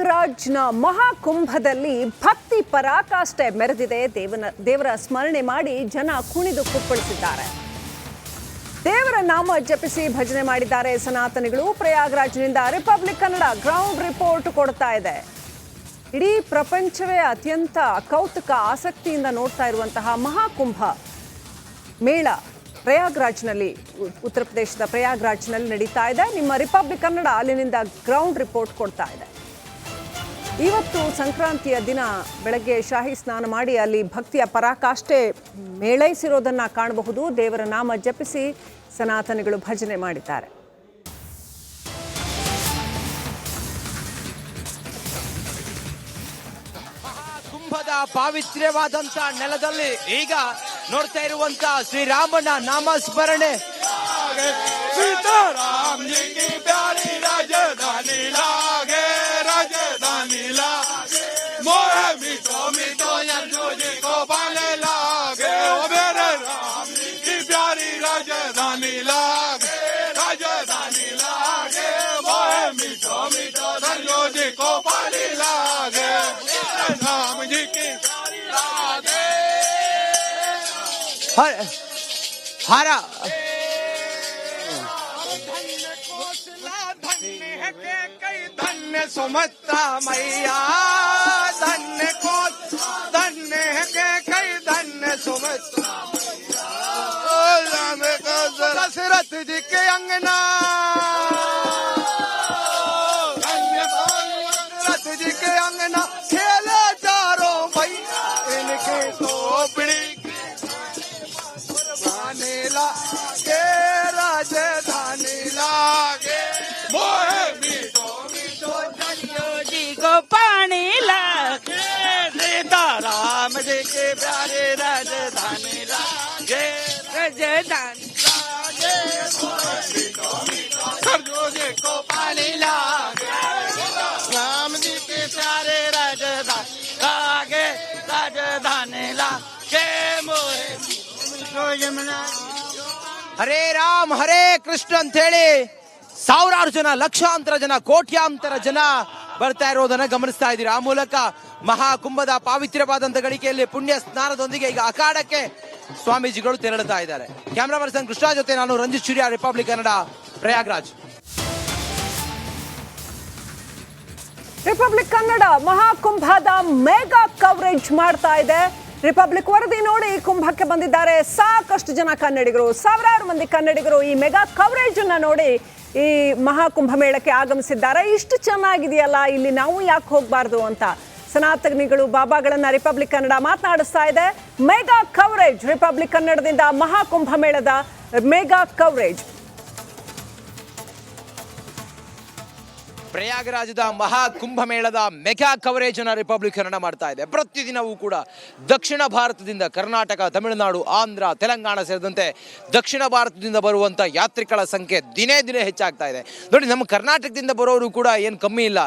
ಪ್ರಯಾಗ್ರಾಜ್ನ ಮಹಾಕುಂಭದಲ್ಲಿ ಭಕ್ತಿ ಪರಾಕಾಷ್ಠೆ ಮೆರೆದಿದೆ. ದೇವರ ಸ್ಮರಣೆ ಮಾಡಿ ಜನ ಕುಣಿದು ಕುಪ್ಪಳಿಸಿದ್ದಾರೆ. ದೇವರ ನಾಮ ಜಪಿಸಿ ಭಜನೆ ಮಾಡಿದ್ದಾರೆ ಸನಾತನಿಗಳು. ಪ್ರಯಾಗ್ರಾಜ್ನಿಂದ ರಿಪಬ್ಲಿಕ್ ಕನ್ನಡ ಗ್ರೌಂಡ್ ರಿಪೋರ್ಟ್ ಕೊಡ್ತಾ ಇದೆ. ಇಡೀ ಪ್ರಪಂಚವೇ ಅತ್ಯಂತ ಕೌತುಕ ಆಸಕ್ತಿಯಿಂದ ನೋಡ್ತಾ ಇರುವಂತಹ ಮಹಾಕುಂಭ ಮೇಳ ಪ್ರಯಾಗ್ರಾಜ್ನಲ್ಲಿ, ಉತ್ತರ ಪ್ರದೇಶದ ಪ್ರಯಾಗ್ರಾಜ್ನಲ್ಲಿ ನಡೀತಾ ಇದೆ. ನಿಮ್ಮ ರಿಪಬ್ಲಿಕ್ ಕನ್ನಡ ಅಲ್ಲಿನಿಂದ ಗ್ರೌಂಡ್ ರಿಪೋರ್ಟ್ ಕೊಡ್ತಾ ಇದೆ. ಇವತ್ತು ಸಂಕ್ರಾಂತಿಯ ದಿನ ಬೆಳಗ್ಗೆ ಶಾಹಿ ಸ್ನಾನ ಮಾಡಿ ಅಲ್ಲಿ ಭಕ್ತಿಯ ಪರಾಕಾಷ್ಠೆ ಮೇಳೈಸಿರೋದನ್ನು ಕಾಣಬಹುದು. ದೇವರ ನಾಮ ಜಪಿಸಿ ಸನಾತನಿಗಳು ಭಜನೆ ಮಾಡಿದ್ದಾರೆ. ಕುಂಭದ ಪಾವಿತ್ರ್ಯವಾದಂತ ನೆಲದಲ್ಲಿ ಈಗ ನೋಡ್ತಾ ಇರುವಂತ ಶ್ರೀರಾಮನ ನಾಮಸ್ಮರಣೆ. सीताराम जी की प्यारी राजधानी लागे, राजधानी लागे, मोहे मीठो मीठो यज्ञो जी को पाले लागे, ओ मेरे राम जी की प्यारी राजधानी लागे, राजधानी लागे, मोहे मीठो मीठो यज्ञो जी को पाले लागे, राम जी की प्यारी लागे. हारा धन्य सुमत्ता मैया, धन्य को धन्य के कई धन्य सुमत्ता मैया. दशरथ जी के अंगना, दशरथ जी के अंगना खेले चारों भैया, इनके झोपड़ी रानी लागे, राजधानी लागे, मोहे मीठो मीठो धन्यो जी को पानी लागे, सीताराम जी के प्यारे राजधानी लागे, राजधानी लागे, मोहे मीठो मीठो धन्यो जी को पानी लागे, राम जी के प्यारे राजधानी लागे, राजधानी लागे, मोहे मीठो यमुना. ಹರೇ ರಾಮ್ ಹರೇ ಕೃಷ್ಣ ಅಂತ ಹೇಳಿ ಸಾವಿರಾರು ಜನ, ಲಕ್ಷಾಂತರ ಜನ, ಕೋಟ್ಯಾಂತರ ಜನ ಬರ್ತಾ ಇರೋದನ್ನ ಗಮನಿಸ್ತಾ ಇದ್ದೀರಿ. ಆ ಮೂಲಕ ಮಹಾಕುಂಭದ ಪಾವಿತ್ರ್ಯವಾದಂತ ಗಳಿಕೆಯಲ್ಲಿ ಪುಣ್ಯ ಸ್ನಾನದೊಂದಿಗೆ ಈಗ ಅಖಾಡಕ್ಕೆ ಸ್ವಾಮೀಜಿಗಳು ತೆರಳುತ್ತಾ ಇದ್ದಾರೆ. ಕ್ಯಾಮರಾ ಪರ್ಸನ್ ಕೃಷ್ಣ ಜೊತೆ ನಾನು ರಂಜಿತ್ ಸೂರ್ಯ, ರಿಪಬ್ಲಿಕ್ ಕನ್ನಡ, ಪ್ರಯಾಗ್ರಾಜ್. ರಿಪಬ್ಲಿಕ್ ಕನ್ನಡ ಮಹಾಕುಂಭದ ಮೆಗಾ ಕವರೇಜ್ ಮಾಡ್ತಾ ಇದೆ. ರಿಪಬ್ಲಿಕ್ ವರದಿ ನೋಡಿ ಕುಂಭಕ್ಕೆ ಬಂದಿದ್ದಾರೆ ಸಾಕಷ್ಟು ಜನ ಕನ್ನಡಿಗರು, ಸಾವಿರಾರು ಮಂದಿ ಕನ್ನಡಿಗರು ಈ ಮೆಗಾ ಕವರೇಜ್ ಅನ್ನ ನೋಡಿ ಈ ಮಹಾಕುಂಭ ಮೇಳಕ್ಕೆ ಆಗಮಿಸಿದ್ದಾರೆ. ಇಷ್ಟು ಚೆನ್ನಾಗಿದೆಯಲ್ಲ, ಇಲ್ಲಿ ನಾವು ಯಾಕೆ ಹೋಗಬಾರ್ದು ಅಂತ ಸನಾತನಿಗಳು ಬಾಬಾಗಳನ್ನ ರಿಪಬ್ಲಿಕ್ ಕನ್ನಡ ಮಾತನಾಡಿಸ್ತಾ ಇದೆ. ಮೆಗಾ ಕವರೇಜ್ ರಿಪಬ್ಲಿಕ್ ಕನ್ನಡದಿಂದ ಮಹಾಕುಂಭ ಮೇಳದ ಮೆಗಾ ಕವರೇಜ್. ಪ್ರಯಾಗರಾಜದ ಮಹಾಕುಂಭ ಮೇಳದ ಮೆಗಾ ಕವರೇಜ್ ಅನ್ನ ರಿಪಬ್ಲಿಕ್ ಕನ್ನಡ ಮಾಡ್ತಾ ಇದೆ. ಪ್ರತಿದಿನವೂ ಕೂಡ ದಕ್ಷಿಣ ಭಾರತದಿಂದ, ಕರ್ನಾಟಕ, ತಮಿಳುನಾಡು, ಆಂಧ್ರ, ತೆಲಂಗಾಣ ಸೇರಿದಂತೆ ದಕ್ಷಿಣ ಭಾರತದಿಂದ ಬರುವಂಥ ಯಾತ್ರಿಕರ ಸಂಖ್ಯೆ ದಿನೇ ದಿನೇ ಹೆಚ್ಚಾಗ್ತಾ ಇದೆ. ನೋಡಿ, ನಮ್ಮ ಕರ್ನಾಟಕದಿಂದ ಬರೋರು ಕೂಡ ಏನು ಕಮ್ಮಿ ಇಲ್ಲ.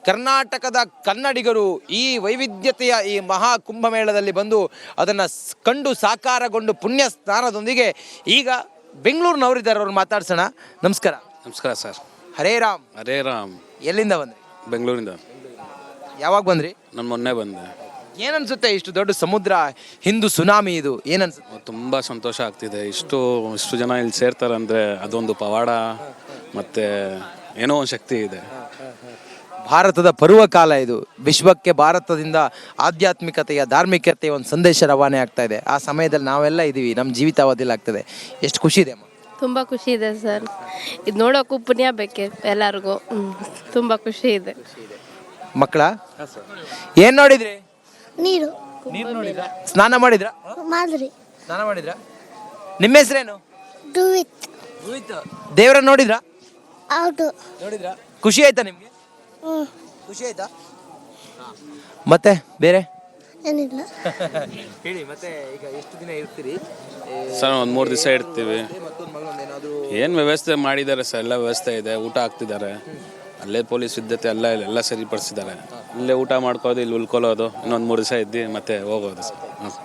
ಕರ್ನಾಟಕದ ಕನ್ನಡಿಗರು ಈ ವೈವಿಧ್ಯತೆಯ ಈ ಮಹಾಕುಂಭ ಮೇಳದಲ್ಲಿ ಬಂದು ಅದನ್ನು ಕಂಡು ಸಾಕಾರಗೊಂಡು ಪುಣ್ಯ ಸ್ನಾನದೊಂದಿಗೆ ಈಗ ಬೆಂಗಳೂರಿನವರಿದ್ದಾರೆ, ಅವ್ರು ಮಾತಾಡ್ಸೋಣ. ನಮಸ್ಕಾರ. ನಮಸ್ಕಾರ ಸರ್. ಹರೇ ರಾಮ್. ಹರೇ ರಾಮ್. ಎಲ್ಲಿಂದ ಬಂದ್ರಿ? ಬೆಂಗಳೂರಿಂದ. ಯಾವಾಗ ಬಂದ್ರಿ? ನಾನು ಮೊನ್ನೆ ಬಂದೆ. ಏನನ್ಸುತ್ತೆ ಇಷ್ಟು ದೊಡ್ಡ ಸಮುದ್ರ, ಹಿಂದೂ ಸುನಾಮಿ, ಇದು ಏನನ್ಸುತ್ತೆ? ತುಂಬ ಸಂತೋಷ ಆಗ್ತಿದೆ. ಇಷ್ಟು ಜನ ಇಲ್ಲಿ ಸೇರ್ತಾರಂದರೆ ಅದೊಂದು ಪವಾಡ ಮತ್ತು ಏನೋ ಒಂದು ಶಕ್ತಿ ಇದೆ. ಭಾರತದ ಪರ್ವಕಾಲ ಇದು. ವಿಶ್ವಕ್ಕೆ ಭಾರತದಿಂದ ಆಧ್ಯಾತ್ಮಿಕತೆಯ, ಧಾರ್ಮಿಕತೆಯ ಒಂದು ಸಂದೇಶ ರವಾನೆ ಆಗ್ತಾ ಇದೆ. ಆ ಸಮಯದಲ್ಲಿ ನಾವೆಲ್ಲ ಇದ್ದೀವಿ, ನಮ್ಮ ಜೀವಿತಾವಧಿಯಲ್ಲಿ ಆಗ್ತದೆ. ಎಷ್ಟು ಖುಷಿ ಇದೆ ಅಮ್ಮ? ತುಂಬ ಖುಷಿ ಇದೆ ಸರ್. ಇದು ನೋಡೋಕ್ಕೂ ಪುಣ್ಯ ಬೇಕೆ ಎಲ್ಲರಿಗೂ. ತುಂಬ ಖುಷಿ ಇದೆ. ಮಕ್ಕಳ ಏನ್ ನೋಡಿದ್ರಿ? ನೀರು ನೋಡಿದ್ರ? ಸ್ನಾನ ಮಾಡಿದ್ರ? ಮಾದರಿ ಸ್ನಾನ ಮಾಡಿದ್ರ? ನಿಮ್ಮ ಹೆಸರೇನು? ದುವಿತ್ ದೇವ್ರ ನೋಡಿದ್ರ? ಹೌದು. ನೋಡಿದ್ರ? ಖುಷಿ ಆಯ್ತಾ ನಿಮ್ಗೆ? ಖುಷಿ ಆಯ್ತಾ? ಮತ್ತೆ ಬೇರೆ ಏನಿಲ್ಲ. ಹೇಳಿ. ಮತ್ತೆ ಈಗ ಎಷ್ಟು ದಿನ ಇರ್ತೀರಿ ಸರ್? ಒಂದು 3 ದಿವಸ ಇರ್ತೀವಿ. ಏನು ವ್ಯವಸ್ಥೆ ಮಾಡಿದ್ದಾರೆ ಸರ್? ಎಲ್ಲ ವ್ಯವಸ್ಥೆ ಇದೆ. ಊಟ ಹಾಕ್ತಿದ್ದಾರೆ. ಅಲ್ಲೇ ಪೊಲೀಸ್ ವಿದ್ಯತೆ ಎಲ್ಲ ಸರಿಪಡಿಸಿದ್ದಾರೆ. ಇಲ್ಲೇ ಊಟ ಮಾಡ್ಕೋದು, ಇಲ್ಲಿ ಉಳ್ಕೊಳ್ಳೋದು, ಇನ್ನೊಂದು 3 ದಿವಸ ಇದ್ದು ಮತ್ತೆ ಹೋಗೋದು ಸರ್.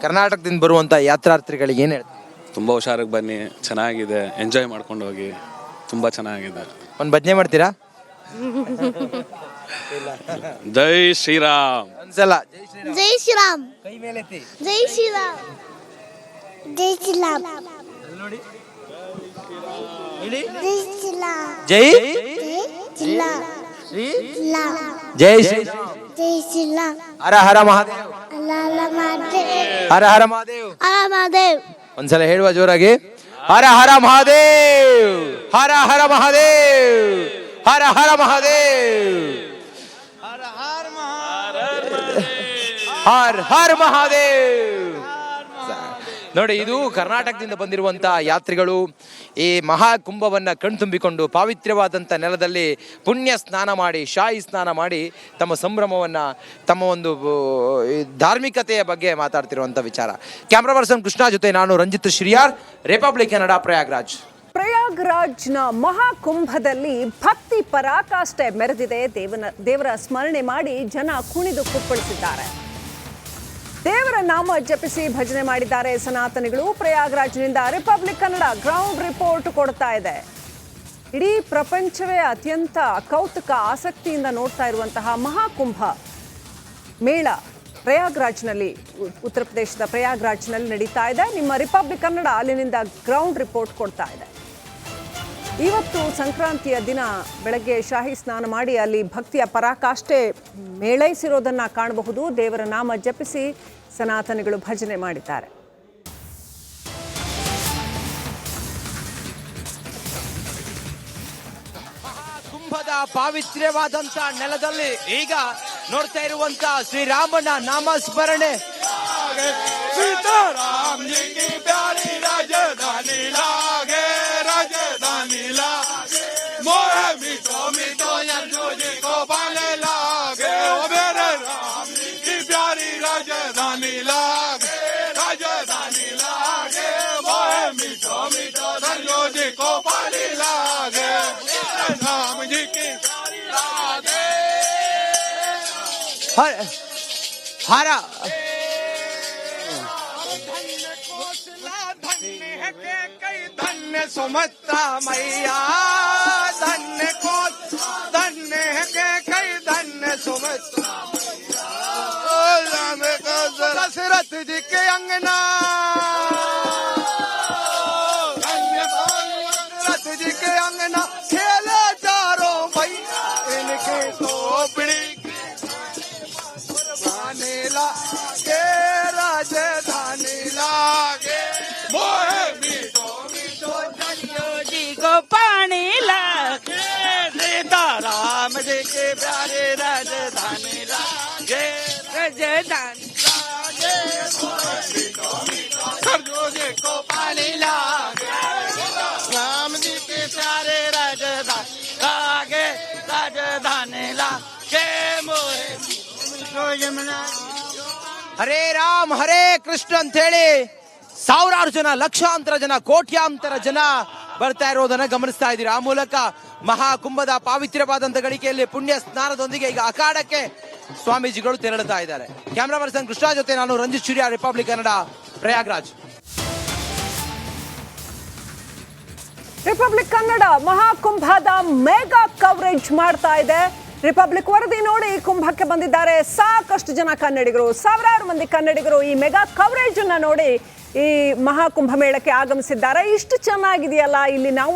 ಕರ್ನಾಟಕದಿಂದ ಬರುವಂಥ ಯಾತ್ರಾರ್ಥಿಗಳಿಗೆ ಏನು ಹೇಳ್ತೀವಿ? ತುಂಬ ಹುಷಾರಾಗಿ ಬನ್ನಿ, ಚೆನ್ನಾಗಿದೆ, ಎಂಜಾಯ್ ಮಾಡ್ಕೊಂಡು ಹೋಗಿ, ತುಂಬ ಚೆನ್ನಾಗಿದೆ. ಒಂದು ಭಜನೆ ಮಾಡ್ತೀರಾ? ಜೈ ಶ್ರೀರಾಮ್. ಒಂದ್ಸಲ ಜೈ ಶ್ರೀರಾಮ್. ಕೈ ಮೇಲೆತ್ತಿ. ಜೈ ಶ್ರೀರಾಮ್. ಜೈ ಶ್ರೀರಾಮ್. ನೋಡಿ ಹೇಳಿ. ಜೈ ಶ್ರೀರಾಮ್. ಜೈ ಶ್ರೀರಾಮ್. ಜೈ ಶ್ರೀರಾಮ್. ಜೈ ಶ್ರೀರಾಮ್. ಹರ ಹರ ಮಹಾದೇವ್. ಅಲ್ಲ ಮಹಾದೇವ್. ಹರ ಹರ ಮಹಾದೇವ್. ಅಲ್ಲ ಮಹಾದೇವ್. ಒಂದ್ಸಲ ಹೇಳುವ ಜೋರಾಗಿ. ಹರ ಹರ ಮಹಾದೇವ್. ಹರ ಹರ ಮಹಾದೇವ್. ಹರ ಹರ ಮಹಾದೇವ್. ಹರ್ ಹರ್ ಮಹಾದೇವ್. ನೋಡಿ, ಇದು ಕರ್ನಾಟಕದಿಂದ ಬಂದಿರುವಂಥ ಯಾತ್ರಿಗಳು ಈ ಮಹಾಕುಂಭವನ್ನು ಕಣ್ತುಂಬಿಕೊಂಡು ಪಾವಿತ್ರ್ಯವಾದಂಥ ನೆಲದಲ್ಲಿ ಪುಣ್ಯ ಸ್ನಾನ ಮಾಡಿ, ಶಾಹಿ ಸ್ನಾನ ಮಾಡಿ ತಮ್ಮ ಸಂಭ್ರಮವನ್ನು, ತಮ್ಮ ಒಂದು ಧಾರ್ಮಿಕತೆಯ ಬಗ್ಗೆ ಮಾತಾಡ್ತಿರುವಂಥ ವಿಚಾರ. ಕ್ಯಾಮ್ರಾ ಪರ್ಸನ್ ಕೃಷ್ಣ ಜೊತೆ ನಾನು ರಂಜಿತ್ ಶ್ರೀಯಾರ್, ರಿಪಬ್ಲಿಕ್ ಕನ್ನಡ, ಪ್ರಯಾಗ್ರಾಜ್. ಪ್ರಯಾಗ್ರಾಜ್ನ ಮಹಾಕುಂಭದಲ್ಲಿ ಭಕ್ತಿ ಪರಾಕಾಷ್ಠೆ ಮೆರೆದಿದೆ. ದೇವರ ಸ್ಮರಣೆ ಮಾಡಿ ಜನ ಕುಣಿದು ಕುಪ್ಪಳಿಸಿದ್ದಾರೆ. ದೇವರ ನಾಮ ಜಪಿಸಿ ಭಜನೆ ಮಾಡಿದ್ದಾರೆ ಸನಾತನಿಗಳು. ಪ್ರಯಾಗ್ರಾಜ್ನಿಂದ ರಿಪಬ್ಲಿಕ್ ಕನ್ನಡ ಗ್ರೌಂಡ್ ರಿಪೋರ್ಟ್ ಕೊಡ್ತಾ ಇದೆ. ಇಡೀ ಪ್ರಪಂಚವೇ ಅತ್ಯಂತ ಕೌತುಕ ಆಸಕ್ತಿಯಿಂದ ನೋಡ್ತಾ ಇರುವಂತಹ ಮಹಾಕುಂಭ ಮೇಳ ಪ್ರಯಾಗ್ರಾಜ್ನಲ್ಲಿ, ಉತ್ತರ ಪ್ರದೇಶದ ಪ್ರಯಾಗ್ರಾಜ್ನಲ್ಲಿ ನಡೀತಾ ಇದೆ. ನಿಮ್ಮ ರಿಪಬ್ಲಿಕ್ ಕನ್ನಡ ಅಲ್ಲಿನಿಂದ ಗ್ರೌಂಡ್ ರಿಪೋರ್ಟ್ ಕೊಡ್ತಾ ಇದೆ. ಇವತ್ತು ಸಂಕ್ರಾಂತಿಯ ದಿನ ಬೆಳಗ್ಗೆ ಶಾಹಿ ಸ್ನಾನ ಮಾಡಿ ಅಲ್ಲಿ ಭಕ್ತಿಯ ಪರಾಕಾಷ್ಠೆ ಮೇಳೈಸಿರೋದನ್ನು ಕಾಣಬಹುದು. ದೇವರ ನಾಮ ಜಪಿಸಿ ಸನಾತನಿಗಳು ಭಜನೆ ಮಾಡಿದ್ದಾರೆ. ಕುಂಭದ ಪಾವಿತ್ರ್ಯವಾದಂತ ನೆಲದಲ್ಲಿ ಈಗ ನೋಡ್ತಾ ಇರುವಂತ ಶ್ರೀರಾಮನ ನಾಮಸ್ಮರಣೆ. सीताराम जी की प्यारी राजधानी लागे, राजधानी लागे, मोहे मीठो मीठो यज्ञो जी को पाले लागे, ओ मेरे राम जी की प्यारी राजधानी लागे, राजधानी लागे, मोहे मीठो मीठो यज्ञो जी को पाले लागे, राम जी की प्यारी लागे. ಹರ धन्य सुमत्ता मैया, धन्य को धन्य के कई धन्य सुमत्ता मैया, दशरथ जी के अंगना, दशरथ जी के अंगना खेले चारों भैया, इनके टोपड़ी लागे, राजधानी लागे, मोहे मीठो मीठो धनियो जी को पानी लागे, सीताराम जी के प्यारे राजधानी लागे, राजधानी लागे, मोहे मीठो मीठो धनियो जी को पानी लागे, राम जी के प्यारे राजधानी लागे, राजधानी लागे, मोहे मीठो यमुना. ಹರೇ ರಾಮ್ ಹರೇ ಕೃಷ್ಣ ಅಂತ ಹೇಳಿ ಸಾವಿರಾರು ಜನ, ಲಕ್ಷಾಂತರ ಜನ, ಕೋಟ್ಯಾಂತರ ಜನ ಬರ್ತಾ ಇರೋದನ್ನ ಗಮನಿಸ್ತಾ ಇದ್ದೀರಾ. ಆ ಮೂಲಕ ಮಹಾಕುಂಭದ ಪಾವಿತ್ರ್ಯವಾದಂತ ಗಳಿಕೆಯಲ್ಲಿ ಪುಣ್ಯ ಸ್ನಾನದೊಂದಿಗೆ ಈಗ ಅಖಾಡಕ್ಕೆ ಸ್ವಾಮೀಜಿಗಳು ತೆರಳುತ್ತಾ ಇದ್ದಾರೆ. ಕ್ಯಾಮ್ರಾ ಪರ್ಸನ್ ಕೃಷ್ಣ ಜೊತೆ ನಾನು ರಂಜಿತ್ ಶ್ರೀಯಾರ್, ರಿಪಬ್ಲಿಕ್ ಕನ್ನಡ, ಪ್ರಯಾಗ್ರಾಜ್. ರಿಪಬ್ಲಿಕ್ ಕನ್ನಡ ಮಹಾಕುಂಭದ ಮೆಗಾ ಕವರೇಜ್ ಮಾಡ್ತಾ ಇದೆ. ರಿಪಬ್ಲಿಕ್ ವರದಿ ನೋಡಿ ಕುಂಭಕ್ಕೆ ಬಂದಿದ್ದಾರೆ ಸಾಕಷ್ಟು ಜನ ಕನ್ನಡಿಗರು, ಸಾವಿರಾರು ಮಂದಿ ಕನ್ನಡಿಗರು ಈ ಮೆಗಾ ಕವರೇಜ್ ಅನ್ನ ನೋಡಿ ಈ ಮಹಾಕುಂಭ ಮೇಳಕ್ಕೆ ಆಗಮಿಸಿದ್ದಾರೆ. ಇಷ್ಟು ಚೆನ್ನಾಗಿದೆಯಲ್ಲ ಇಲ್ಲಿ, ನಾವು